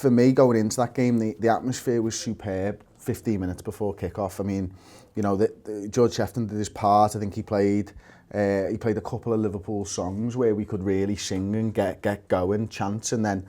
for me, going into that game, the atmosphere was superb 15 minutes before kick-off. I mean, you know, George Shefton did his part. I think he played a couple of Liverpool songs where we could really sing and get going, chants, and then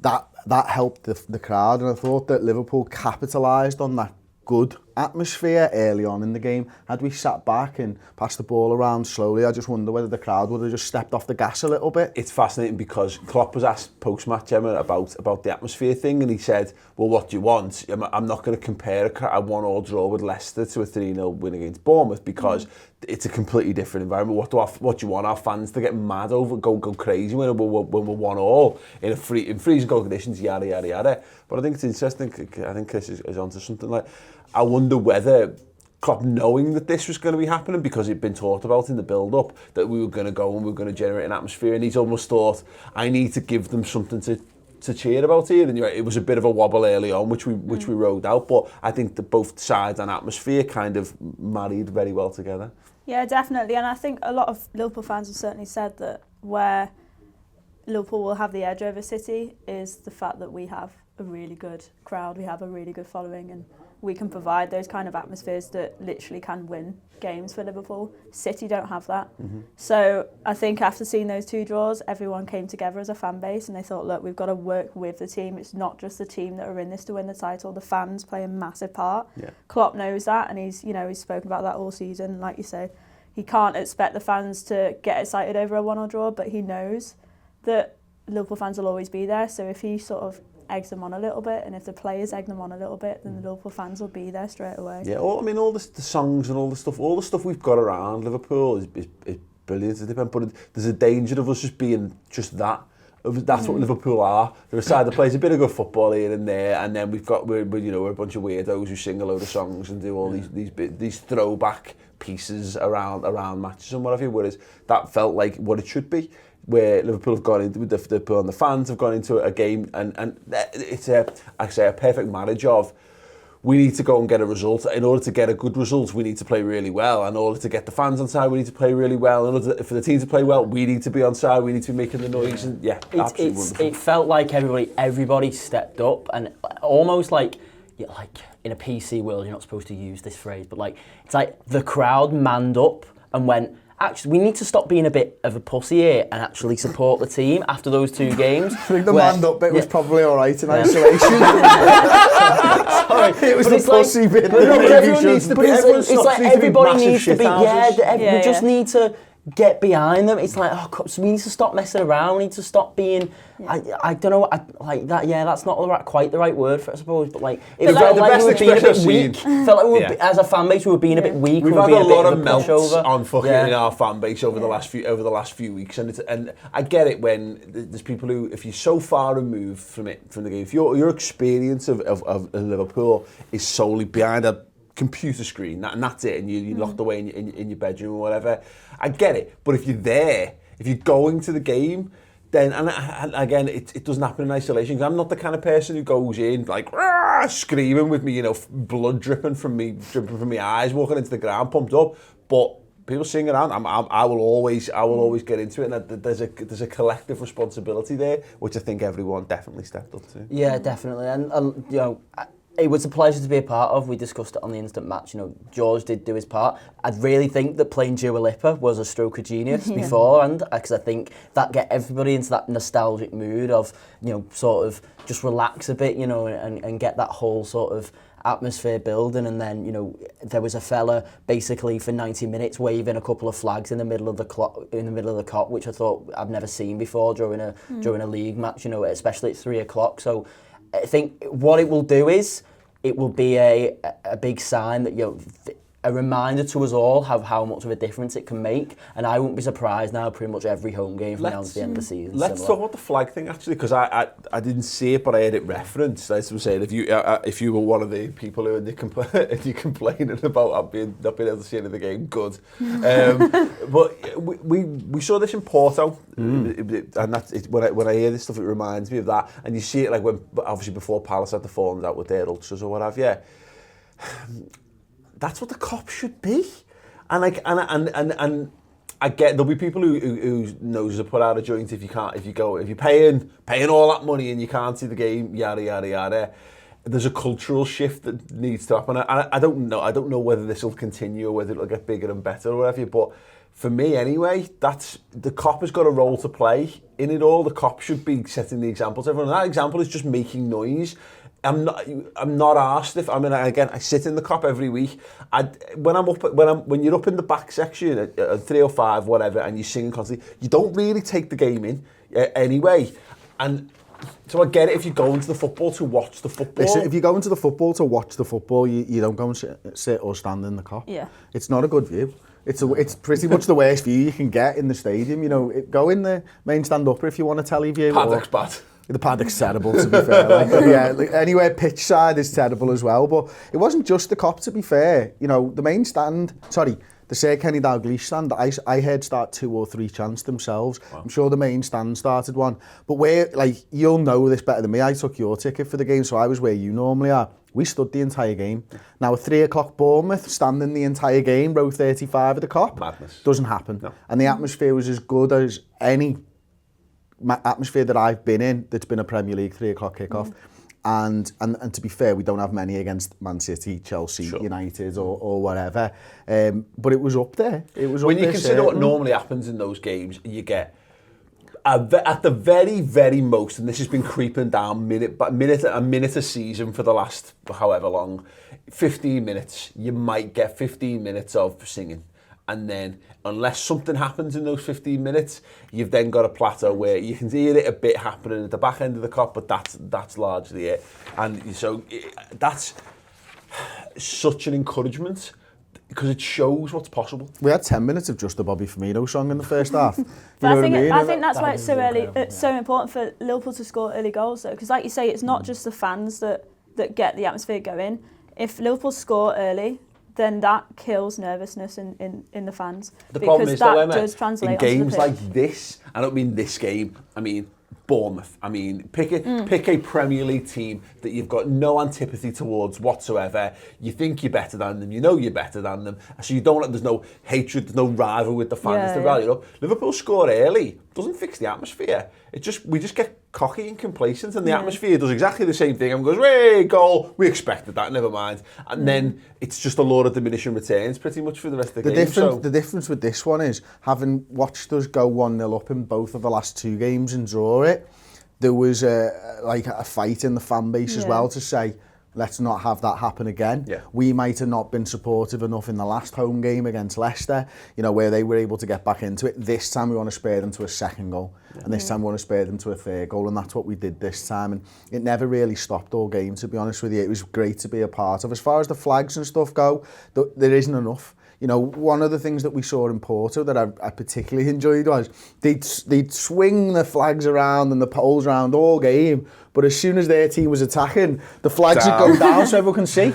that helped the crowd. And I thought that Liverpool capitalised on that good atmosphere early on in the game. Had we sat back and passed the ball around slowly, I just wonder whether the crowd would have just stepped off the gas a little bit. It's fascinating because Klopp was asked post-match, Emma, about the atmosphere thing, and he said, well, what do you want? I'm not going to compare a 1-1 draw with Leicester to a 3-0 win against Bournemouth because it's a completely different environment. What do you want our fans to get mad over, go crazy when we're 1-1 in freezing cold conditions, yada, yada, yada. But I think it's interesting. I think Chris is onto something. Like, I wonder whether Klopp, knowing that this was going to be happening because it'd been talked about in the build-up, that we were going to go and we were going to generate an atmosphere, and he's almost thought, I need to give them something to cheer about here. And it was a bit of a wobble early on, which we rode out. But I think that both sides and atmosphere kind of married very well together. Yeah, definitely. And I think a lot of Liverpool fans have certainly said that where Liverpool will have the edge over City is the fact that we have a really good crowd, we have a really good following, and we can provide those kind of atmospheres that literally can win games for Liverpool. City don't have that. So I think after seeing those two draws, everyone came together as a fan base and they thought, look, we've got to work with the team. It's not just the team that are in this to win the title. The fans play a massive part. Yeah. Klopp knows that, and he's spoken about that all season. Like you say, he can't expect the fans to get excited over a 1-1 draw, but he knows that Liverpool fans will always be there. So if he sort of eggs them on a little bit, and if the players egg them on a little bit, then the Liverpool fans will be there straight away. Yeah, all the songs and all the stuff we've got around Liverpool is brilliant. But there's a danger of us just being just that. That's what Liverpool are. They're a side that plays a bit of good football here and there, and then we're a bunch of weirdos who sing a load of songs and do all these throwback pieces around matches and whatever. Whereas that felt like what it should be, where Liverpool have gone into the fans have gone into a game, and it's a perfect marriage of, we need to go and get a result. In order to get a good result, we need to play really well. In order to get the fans on side, we need to play really well. In order for the team to play well, we need to be on side. We need to be making the noise. And absolutely wonderful. It felt like everybody stepped up, and almost like in a PC world, you're not supposed to use this phrase, but like it's like the crowd manned up and went, actually, we need to stop being a bit of a pussy here and actually support the team after those two games. I think the manned up bit was probably all right in isolation. Sorry, it was the pussy bit. It's like everybody needs to be. We just need to get behind them. It's like, so we need to stop messing around. We need to stop being. I don't know. Like that. Yeah, that's not quite the right word for it, I suppose. But like, it felt like we were being a bit weak. Felt like we were, as a fan base, we were being a bit weak. We've had a lot of melts on fucking in our fan base over the last few weeks, and I get it when there's people who, if you're so far removed from the game, if your experience of Liverpool is solely behind a computer screen, and that's it, and you're locked away in your bedroom or whatever, I get it. But if you're there, if you're going to the game, then, and again, it doesn't happen in isolation, because I'm not the kind of person who goes in like screaming with me, blood dripping from my eyes, walking into the ground pumped up. But people sing around. I will always get into it, and there's a collective responsibility there, which I think everyone definitely stepped up to. Yeah, definitely, and it was a pleasure to be a part of. We discussed it on the instant match. George did do his part. I really think that playing Dua Lipa was a stroke of genius beforehand, because I think that get everybody into that nostalgic mood of, sort of just relax a bit, and get that whole sort of atmosphere building. And then, there was a fella basically for 90 minutes waving a couple of flags in the middle of the clock, which I thought I've never seen before during a league match, especially at 3 o'clock. So I think what it will do is it will be a big sign that a reminder to us all how much of a difference it can make, and I won't be surprised now pretty much every home game from now to the end of the season. Let's talk about the flag thing actually, because I didn't see it, but I heard it referenced. As I was saying, if you were one of the people who are complaining about not being able to see any of the game, good. But we saw this in Porto, and that's it, when I hear this stuff, it reminds me of that. And you see it like when obviously before Palace had the falling out with their ultras or what have you. That's what the cops should be, and I get there'll be people whose noses are put out of joint if you're paying all that money and you can't see the game, yada yada yada. There's a cultural shift that needs to happen. I don't know whether this will continue or whether it'll get bigger and better or whatever. But for me anyway, that's the cop has got a role to play in it all. The cop should be setting the example to everyone. And that example is just making noise. I'm not arsed if I sit in the cop every week. When you're up in the back section at 305 whatever and you're singing constantly, you don't really take the game in anyway. And so I get it if you go into the football to watch the football. Listen, if you go into the football to watch the football, you don't go and sit or stand in the cop. Yeah. It's not a good view. It's pretty much the worst view you can get in the stadium. You know, go in the main stand upper if you want a telly view. Paddock's bad. The paddock's terrible, to be fair. Anywhere pitch side is terrible as well. But it wasn't just the cop, to be fair. You know, the main stand, the Sir Kenny Dalglish stand, I heard start 2 or 3 chants themselves. Wow. I'm sure the main stand started one. But you'll know this better than me. I took your ticket for the game, so I was where you normally are. We stood the entire game. Now, at 3 o'clock Bournemouth, standing the entire game, row 35 of the cop. Madness. Doesn't happen. No. And the atmosphere was as good as any atmosphere that I've been in that's been a Premier League 3 o'clock kickoff. And to be fair, we don't have many against Man City, Chelsea, sure. United or whatever. But it was up there. It was when up you there, consider certainly. what normally happens in those games, you get at the very, very most, and this has been creeping down a minute a season for the last however long, 15 minutes. You might get 15 minutes of singing. And then, unless something happens in those 15 minutes, you've then got a plateau where you can hear it a bit happening at the back end of the cop, but that's largely it. And so that's such an encouragement because it shows what's possible. We had 10 minutes of just the Bobby Firmino song in the first half. But I think that's why it's so early. It's so important for Liverpool to score early goals, though, because like you say, it's not just the fans that get the atmosphere going. If Liverpool score early, then that kills nervousness in the fans. The problem is that does translate in games onto the pitch. like this, I don't mean this game, I mean Bournemouth. I mean, pick a Premier League team that you've got no antipathy towards whatsoever. You think you're better than them. You know you're better than them. So there's no hatred, there's no rival with the fans to rally up. Liverpool score early. Doesn't fix the atmosphere. We just get cocky and complacent, and the atmosphere does exactly the same thing. And goes, "Hey, goal! We expected that. Never mind." And then it's just a law of diminishing returns, pretty much for the rest of the game. The difference with this one is, having watched us go 1-0 up in both of the last 2 games and draw it, there was a fight in the fan base as well to say, let's not have that happen again. Yeah. We might have not been supportive enough in the last home game against Leicester, where they were able to get back into it. This time we want to spare them to a second goal. And this time we want to spare them to a third goal. And that's what we did this time. And it never really stopped all game, to be honest with you. It was great to be a part of. As far as the flags and stuff go, there isn't enough. One of the things that we saw in Porto that I particularly enjoyed was they'd swing the flags around and the poles around all game, but as soon as their team was attacking, the flags would go down so everyone can see.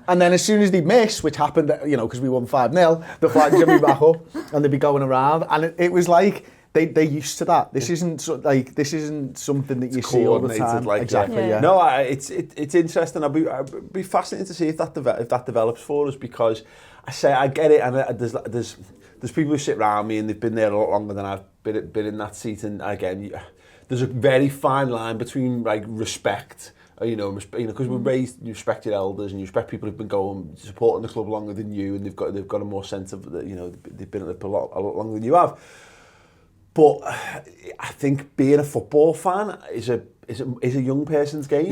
And then as soon as they'd miss, which happened, because we won 5-0, the flags would be back up and they'd be going around. And it was like, they're used to that. This isn't something that you see all the time. Exactly. Yeah. No, it's interesting. I'd be fascinated to see if that develops for us, because I get it, and there's people who sit around me and they've been there a lot longer than I've been in that seat, and again, there's a very fine line between respect. Because we're raised, you respect your elders and you respect people who've been supporting the club longer than you, and they've got a more sense of they've been at the club a lot longer than you have. But I think being a football fan is a young person's game,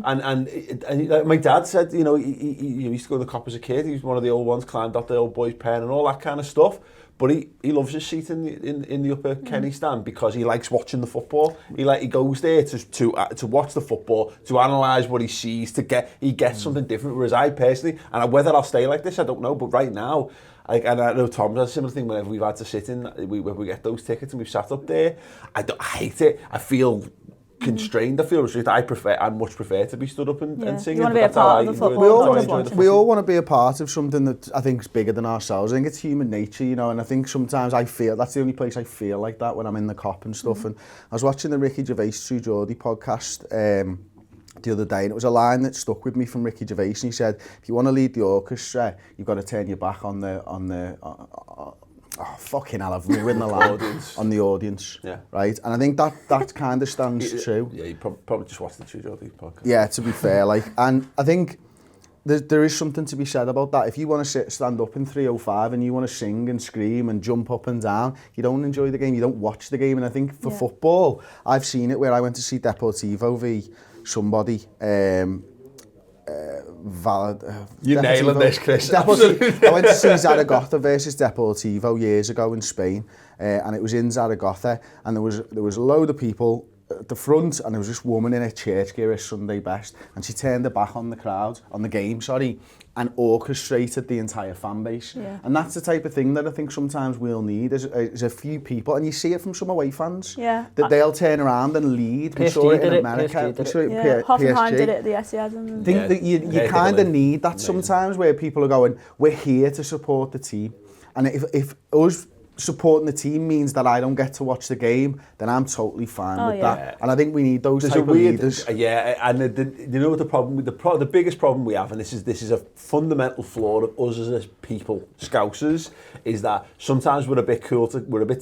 And my dad said, he used to go to the cop as a kid. He was one of the old ones, climbed up the old boys' pen and all that kind of stuff. But he loves his seat in the upper Kenny stand because he likes watching the football. He goes there to watch the football, to analyse what he sees, he gets something different. Whereas I personally, and whether I'll stay like this, I don't know. But right now, and I know Tom has a similar thing. Whenever we've had to sit in, when we get those tickets and we've sat up there, I hate it. I feel constrained. I feel restricted. I much prefer to be stood up and singing. You want to be a part of the football. We all want to be a part of something that I think is bigger than ourselves. I think it's human nature, and I think sometimes I feel that's the only place I feel like that, when I'm in the cop and stuff. And I was watching the Ricky Gervais True Geordie podcast the other day, and it was a line that stuck with me from Ricky Gervais, and he said, if you want to lead the orchestra, you've got to turn your back on the oh, fucking hell, I've ruined the line on the audience. Yeah. Right? And I think that kind of stands true. Yeah, you probably just watched the True Geordie podcast. Yeah, to be fair, like, and I think there is something to be said about that. If you want to stand up in 305 and you want to sing and scream and jump up and down, you don't enjoy the game, you don't watch the game. And I think for football, I've seen it where I went to see Deportivo v somebody, You're nailing this, Chris. I went to see Zaragoza versus Deportivo years ago in Spain, and it was in Zaragoza, and there was a load of people at the front, and there was this woman in a church gear, a Sunday best, and she turned her back on the crowd, on the game, and orchestrated the entire fan base. Yeah. And that's the type of thing that I think sometimes we'll need, is a few people, and you see it from some away fans, that they'll turn around and lead. We saw it in America. Hoffenheim did it at the Etihad. I think that you kind of need that sometimes, where people are going, we're here to support the team. And if us supporting the team means that I don't get to watch the game, then I'm totally fine with that. And I think we need those type of leaders. Yeah, and you know what the problem, the biggest problem we have, and this is a fundamental flaw of us as people, Scousers, is that sometimes we're a bit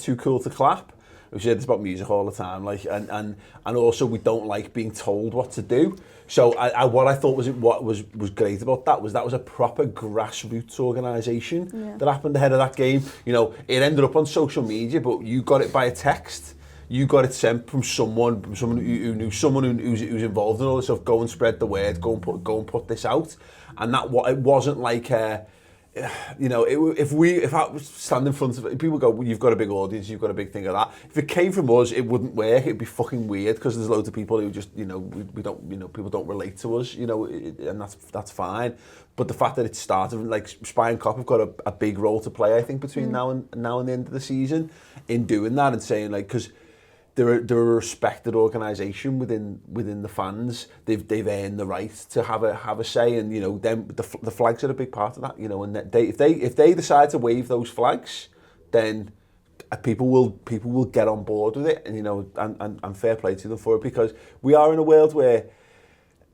too cool to clap. We say this about music all the time, like, and also we don't like being told what to do. So what I thought was great about that was a proper grassroots organisation that happened ahead of that game. You know, it ended up on social media, but you got it by a text. You got it sent from someone who knew someone who's involved in all this stuff. Go and spread the word. Go and put this out. And it wasn't like you know, if I was standing in front of it, people go, well, you've got a big audience, you've got a big thing of that. If it came from us, it wouldn't work. It'd be fucking weird, because there's loads of people who just, you know, we don't, you know, people don't relate to us, you know, and that's fine. But the fact that it started, like, Spy and Cop have got a big role to play, I think, between now and the end of the season in doing that and saying, like, because they're a respected organisation within the fans. They've earned the right to have a say, and you know, the flags are a big part of that. You know, and if they decide to wave those flags, then people will get on board with it, and you know, and fair play to them for it, because we are in a world where,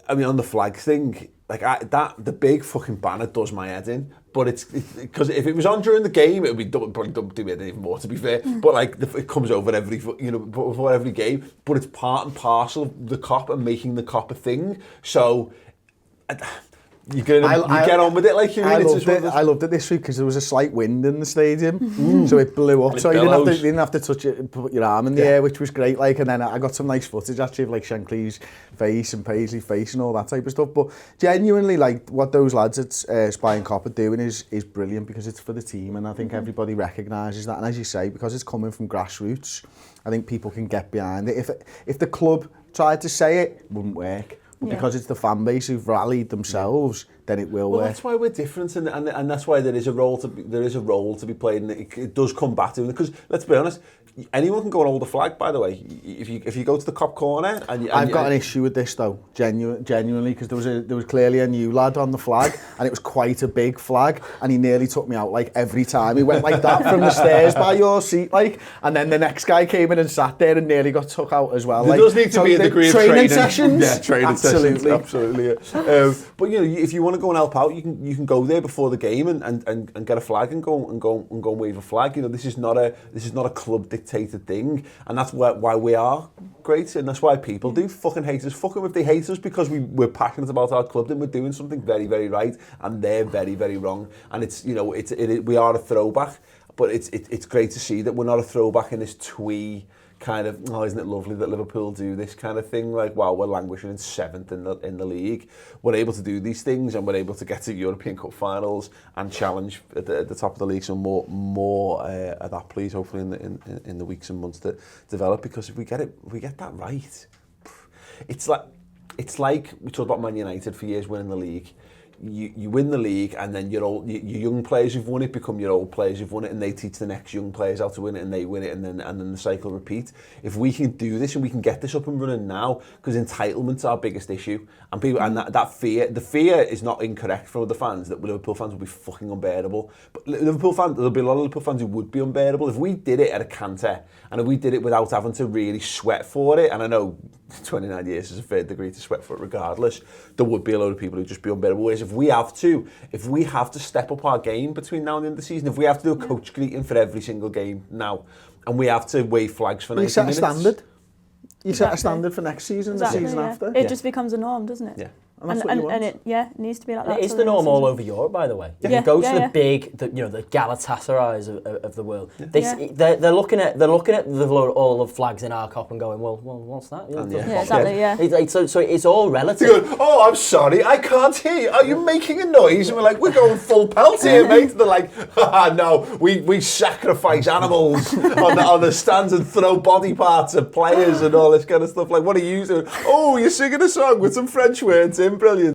I mean, on the flag thing, like the big fucking banner does my head in. But it's because if it was on during the game, it would be probably don't do it even more, to be fair. But like it comes over before every game. But it's part and parcel of the Cop and making the Cop a thing. So you get on with it, like you mean. I loved it this week because there was a slight wind in the stadium, so it blew up. So you didn't have to touch it, put your arm in the air, which was great. Like, and then I got some nice footage actually of like Shankly's face and Paisley's face and all that type of stuff. But genuinely, like, what those lads at Spy and Cop are doing is brilliant, because it's for the team, and I think everybody recognises that. And as you say, because it's coming from grassroots, I think people can get behind it. If the club tried to say it wouldn't work. But because it's the fan base who've rallied themselves, then it will work. That's why we're different, and that's why there is a role to be played, and it does come back to it. Because let's be honest, anyone can go and hold a flag. By the way, if you go to the Cop corner, I've got an issue with this though, genuinely, because there was clearly a new lad on the flag, and it was quite a big flag, and he nearly took me out like every time. He went like that from the stairs by your seat, like, and then the next guy came in and sat there and nearly got took out as well. There does need to be a degree of training sessions. Yeah, training absolutely. Sessions, absolutely. Yeah. But you know, if you want to go and help out, you can go there before the game and get a flag and go and wave a flag. You know, this is not a club dictated thing, and that's why we are great, and that's why people do fucking hate us. Fuck them if they hate us, because we're passionate about our club, and we're doing something very, very right, and they're very, very wrong. And it's, you know, we are a throwback, but it's great to see that we're not a throwback in this twee kind of, oh, isn't it lovely that Liverpool do this kind of thing? Like, wow, we're languishing in 7th in the league. We're able to do these things, and we're able to get to European Cup finals and challenge at the top of the league. So more of that, please, hopefully in the weeks and months to develop. Because if we get that right, it's like we talked about Man United for years winning the league. You win the league, and then your young players who've won it become your old players who've won it, and they teach the next young players how to win it, and they win it, and then the cycle repeats. If we can do this and we can get this up and running now, because entitlement's our biggest issue, and people, and that fear, the fear is not incorrect from the fans that Liverpool fans will be fucking unbearable. But Liverpool fans, there'll be a lot of Liverpool fans who would be unbearable if we did it at a canter, and if we did it without having to really sweat for it. And I know 29 years is a fair degree to sweat for it regardless. There would be a load of people who'd just be unbearable. Whereas if we have to step up our game between now and the end of the season, if we have to do a coach greeting for every single game now, and we have to wave flags for 90 minutes. You set a standard. You set a standard for next season, the season after. It just becomes a norm, doesn't it? Yeah. And that's what you want. It needs to be like that. It's the norm all over Europe, by the way. If you go to the big, the Galatasarays of the world, they're looking at all the flags in our cop and going, well, what's that? Exactly. Yeah. So it's all relative. Going, oh, I'm sorry, I can't hear you. Are you making a noise? And we're like, we're going full pelt here, mate. They're like, no, we sacrifice animals on the stands and throw body parts at players and all this kind of stuff. Like, what are you doing? Oh, you're singing a song with some French words in. Brilliant.